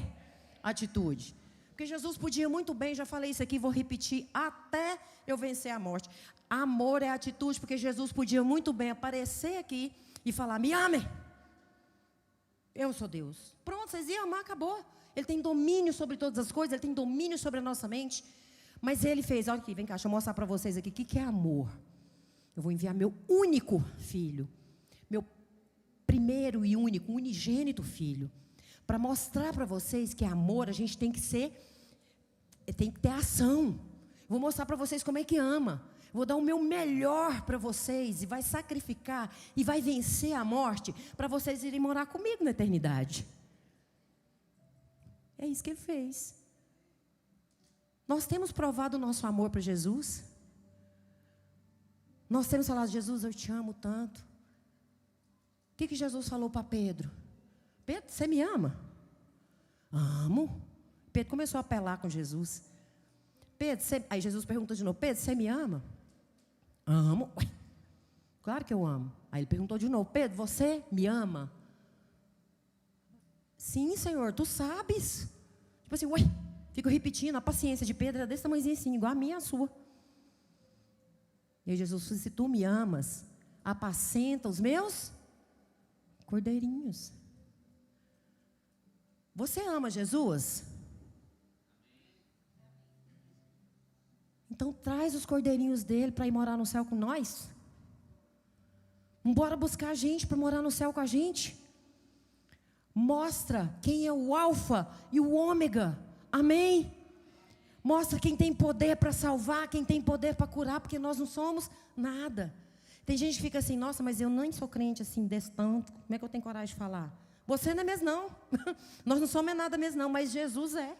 atitude. Porque Jesus podia muito bem, já falei isso aqui, vou repetir até eu vencer a morte. Amor é atitude, porque Jesus podia muito bem aparecer aqui e falar: me amem, eu sou Deus. Pronto, vocês iam amar, acabou. Ele tem domínio sobre todas as coisas, Ele tem domínio sobre a nossa mente. Mas Ele fez, olha aqui, vem cá, deixa eu mostrar para vocês aqui o que é amor. Eu vou enviar meu único filho, meu primeiro e único, unigênito filho, para mostrar para vocês que amor, a gente tem que ter ação. Vou mostrar para vocês como é que ama. Vou dar o meu melhor para vocês, e vai sacrificar, e vai vencer a morte, para vocês irem morar comigo na eternidade. É isso que Ele fez. Nós temos provado o nosso amor para Jesus. Nós temos falado: Jesus, eu te amo tanto. O que Jesus falou para Pedro? Pedro, você me ama? Amo. Pedro começou a apelar com Jesus. Pedro, aí Jesus perguntou de novo: Pedro, você me ama? Amo. Ué, claro que eu amo. Aí ele perguntou de novo: Pedro, você me ama? Sim, Senhor, tu sabes. Tipo assim, ué, fico repetindo. A paciência de Pedro era desse tamanhozinho assim, igual a minha e a sua. E aí Jesus disse: se tu me amas, apacenta os meus cordeirinhos. Você ama Jesus? Então traz os cordeirinhos dele para ir morar no céu com nós. Bora buscar a gente para morar no céu com a gente. Mostra quem é o alfa e o ômega. Amém? Mostra quem tem poder para salvar, quem tem poder para curar, porque nós não somos nada. Tem gente que fica assim: nossa, mas eu nem sou crente assim desse tanto, como é que eu tenho coragem de falar? Você não é mesmo não. Nós não somos nada mesmo não, mas Jesus é.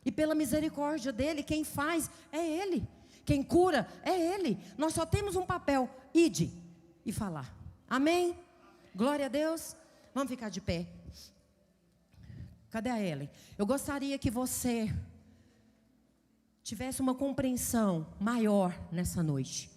E pela misericórdia dele, quem faz é Ele. Quem cura é Ele. Nós só temos um papel: ide e falar. Amém? Glória a Deus. Vamos ficar de pé. Cadê a Ellen? Eu gostaria que você tivesse uma compreensão maior nessa noite.